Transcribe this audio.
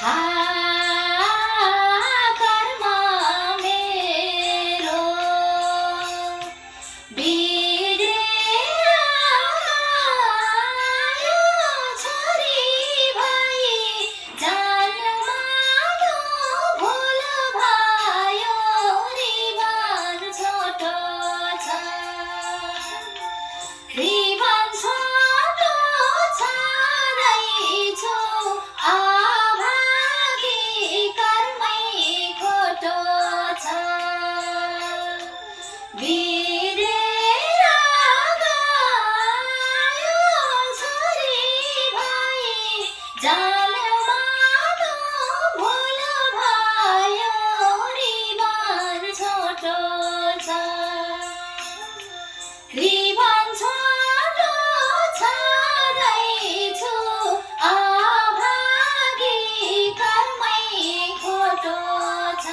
कर्म मेरो बिग्रेर आयो छोरी भई जन्मालो भुल भयो रिबन छोटो छ रिबन छोटो छँदैछु अभागी कर्मै खोटो छ बिग्रेर गयो छोरी भई जन्मालो भुल भयो रिबन छोटो छ रिबन छोटो छँदैछु अभागी कर्मै खोटो छ